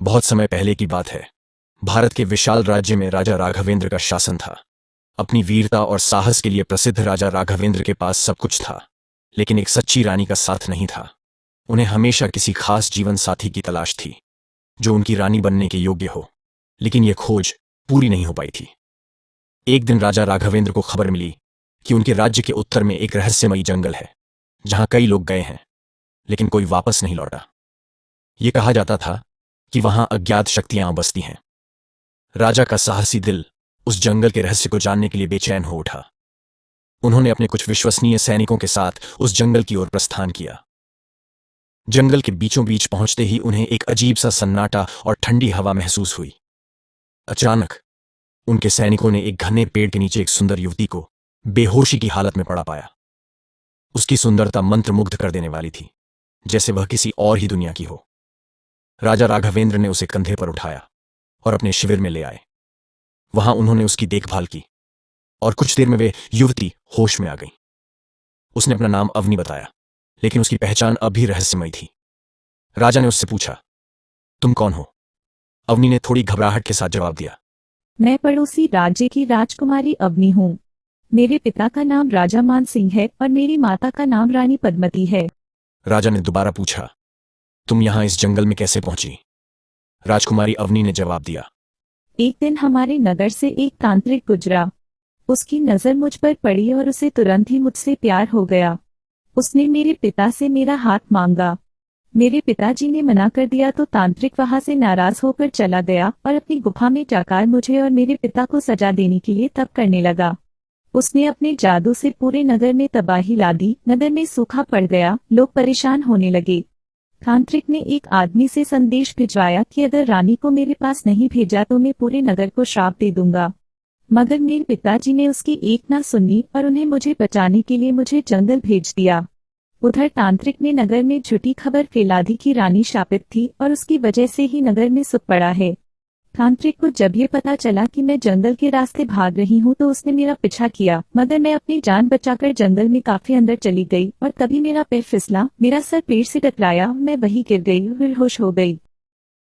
बहुत समय पहले की बात है। भारत के विशाल राज्य में राजा राघवेंद्र का शासन था। अपनी वीरता और साहस के लिए प्रसिद्ध राजा राघवेंद्र के पास सब कुछ था, लेकिन एक सच्ची रानी का साथ नहीं था। उन्हें हमेशा किसी खास जीवन साथी की तलाश थी, जो उनकी रानी बनने के योग्य हो, लेकिन यह खोज पूरी नहीं हो पाई थी। एक दिन राजा राघवेंद्र को खबर मिली कि उनके राज्य के उत्तर में एक रहस्यमयी जंगल है, जहां कई लोग गए हैं, लेकिन कोई वापस नहीं लौटा। यह कहा जाता था कि वहां अज्ञात शक्तियां बसती हैं। राजा का साहसी दिल उस जंगल के रहस्य को जानने के लिए बेचैन हो उठा। उन्होंने अपने कुछ विश्वसनीय सैनिकों के साथ उस जंगल की ओर प्रस्थान किया। जंगल के बीचों बीच पहुंचते ही उन्हें एक अजीब सा सन्नाटा और ठंडी हवा महसूस हुई। अचानक उनके सैनिकों ने एक घने पेड़ के नीचे एक सुंदर युवती को बेहोशी की हालत में पड़ा पाया। उसकी सुंदरता मंत्रमुग्ध कर देने वाली थी, जैसे वह किसी और ही दुनिया की हो। राजा राघवेंद्र ने उसे कंधे पर उठाया और अपने शिविर में ले आए। वहां उन्होंने उसकी देखभाल की और कुछ देर में वे युवती होश में आ गई। उसने अपना नाम अवनी बताया, लेकिन उसकी पहचान अब भी रहस्यमयी थी। राजा ने उससे पूछा, तुम कौन हो? अवनी ने थोड़ी घबराहट के साथ जवाब दिया, मैं पड़ोसी राज्य की राजकुमारी अवनी हूँ। मेरे पिता का नाम राजा मान सिंह है और मेरी माता का नाम रानी पद्मती है। राजा ने दोबारा पूछा, तुम यहां इस जंगल में कैसे पहुंची? राजकुमारी अवनी ने जवाब दिया, एक दिन हमारे नगर से एक तांत्रिक गुजरा। उसकी नजर मुझ पर पड़ी और उसे तुरंत ही मुझसे प्यार हो गया। उसने मेरे पिता से मेरा हाथ मांगा। मेरे पिताजी ने मना कर दिया तो तांत्रिक वहां से नाराज होकर चला गया और अपनी गुफा में जाकर मुझे और मेरे पिता को सजा देने के लिए तप करने लगा। उसने अपने जादू से पूरे नगर में तबाही ला दी। नगर में सूखा पड़ गया, लोग परेशान होने लगे। तांत्रिक ने एक आदमी से संदेश भिजवाया कि अगर रानी को मेरे पास नहीं भेजा तो मैं पूरे नगर को श्राप दे दूंगा। मगर मेरे पिताजी ने उसकी एक ना सुनी और उन्हें मुझे बचाने के लिए मुझे जंगल भेज दिया। उधर तांत्रिक ने नगर में झूठी खबर फैला दी कि रानी शापित थी और उसकी वजह से ही नगर में सुख पड़ा है। तांत्रिक को जब ये पता चला कि मैं जंगल के रास्ते भाग रही हूँ तो उसने मेरा पीछा किया, मगर मैं अपनी जान बचाकर जंगल में काफी अंदर चली गई और तभी मेरा पैर फिसला, मेरा सर पेड़ से टकराया, मैं वहीं गिर गई और बेहोश हो गई।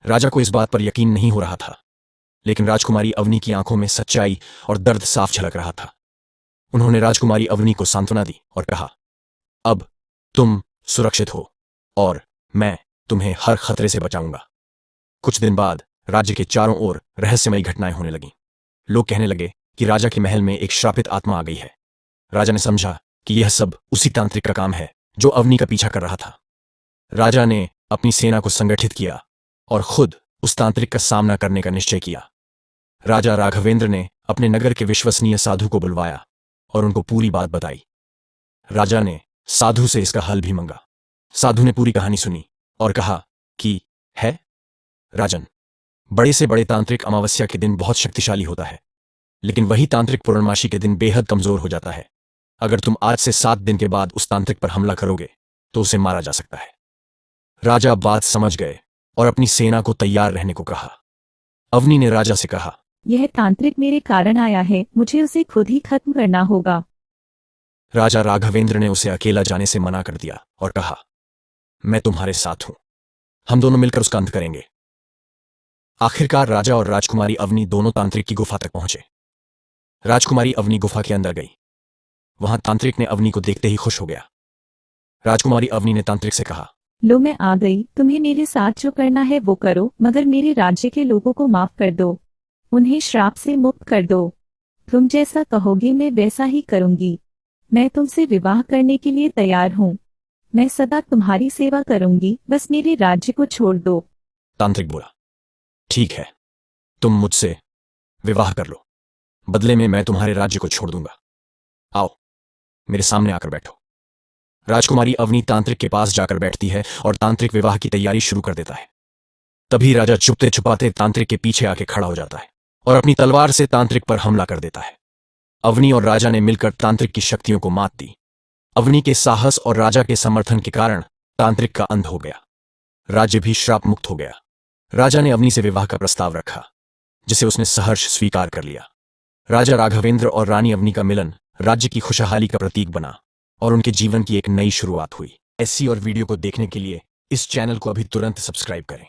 राजा को इस बात पर यकीन नहीं हो रहा था, लेकिन राजकुमारी अवनी की आंखों में सच्चाई और दर्द साफ झलक रहा था। उन्होंने राजकुमारी अवनी को सांत्वना दी और कहा, अब तुम सुरक्षित हो और मैं तुम्हें हर खतरे से बचाऊंगा। कुछ दिन बाद राज्य के चारों ओर रहस्यमयी घटनाएं होने लगीं। लोग कहने लगे कि राजा के महल में एक श्रापित आत्मा आ गई है। राजा ने समझा कि यह सब उसी तांत्रिक का काम है जो अवनी का पीछा कर रहा था। राजा ने अपनी सेना को संगठित किया और खुद उस तांत्रिक का सामना करने का निश्चय किया। राजा राघवेंद्र ने अपने नगर के विश्वसनीय साधु को बुलवाया और उनको पूरी बात बताई। राजा ने साधु से इसका हल भी मांगा। साधु ने पूरी कहानी सुनी और कहा कि है राजन, बड़े से बड़े तांत्रिक अमावस्या के दिन बहुत शक्तिशाली होता है, लेकिन वही तांत्रिक पूर्णमासी के दिन बेहद कमजोर हो जाता है। अगर तुम आज से 7 दिन के बाद उस तांत्रिक पर हमला करोगे तो उसे मारा जा सकता है। राजा बात समझ गए और अपनी सेना को तैयार रहने को कहा। अवनी ने राजा से कहा, यह तांत्रिक मेरे कारण आया है, मुझे उसे खुद ही खत्म करना होगा। राजा राघवेंद्र ने उसे अकेला जाने से मना कर दिया और कहा, मैं तुम्हारे साथ हूं, हम दोनों मिलकर उसका अंत करेंगे। आखिरकार राजा और राजकुमारी अवनी दोनों तांत्रिक की गुफा तक पहुंचे। राजकुमारी अवनी गुफा के अंदर गई। वहां तांत्रिक ने अवनी को देखते ही खुश हो गया। राजकुमारी अवनी ने तांत्रिक से कहा, लो मैं आ गई, तुम्हें मेरे साथ जो करना है वो करो, मगर मेरे राज्य के लोगों को माफ कर दो, उन्हें श्राप से मुक्त कर दो। तुम जैसा कहोगे मैं वैसा ही करूंगी। मैं तुमसे विवाह करने के लिए तैयार हूँ। मैं सदा तुम्हारी सेवा करूंगी, बस मेरे राज्य को छोड़ दो। तांत्रिक बोला, ठीक है, तुम मुझसे विवाह कर लो, बदले में मैं तुम्हारे राज्य को छोड़ दूंगा। आओ मेरे सामने आकर बैठो। राजकुमारी अवनी तांत्रिक के पास जाकर बैठती है और तांत्रिक विवाह की तैयारी शुरू कर देता है। तभी राजा छुपते छुपाते तांत्रिक के पीछे आके खड़ा हो जाता है और अपनी तलवार से तांत्रिक पर हमला कर देता है। अवनी और राजा ने मिलकर तांत्रिक की शक्तियों को मात दी। अवनी के साहस और राजा के समर्थन के कारण तांत्रिक का अंत हो गया। राज्य भी श्राप मुक्त हो गया। राजा ने अवनी से विवाह का प्रस्ताव रखा, जिसे उसने सहर्ष स्वीकार कर लिया। राजा राघवेंद्र और रानी अवनी का मिलन राज्य की खुशहाली का प्रतीक बना और उनके जीवन की एक नई शुरुआत हुई। ऐसी और वीडियो को देखने के लिए इस चैनल को अभी तुरंत सब्सक्राइब करें।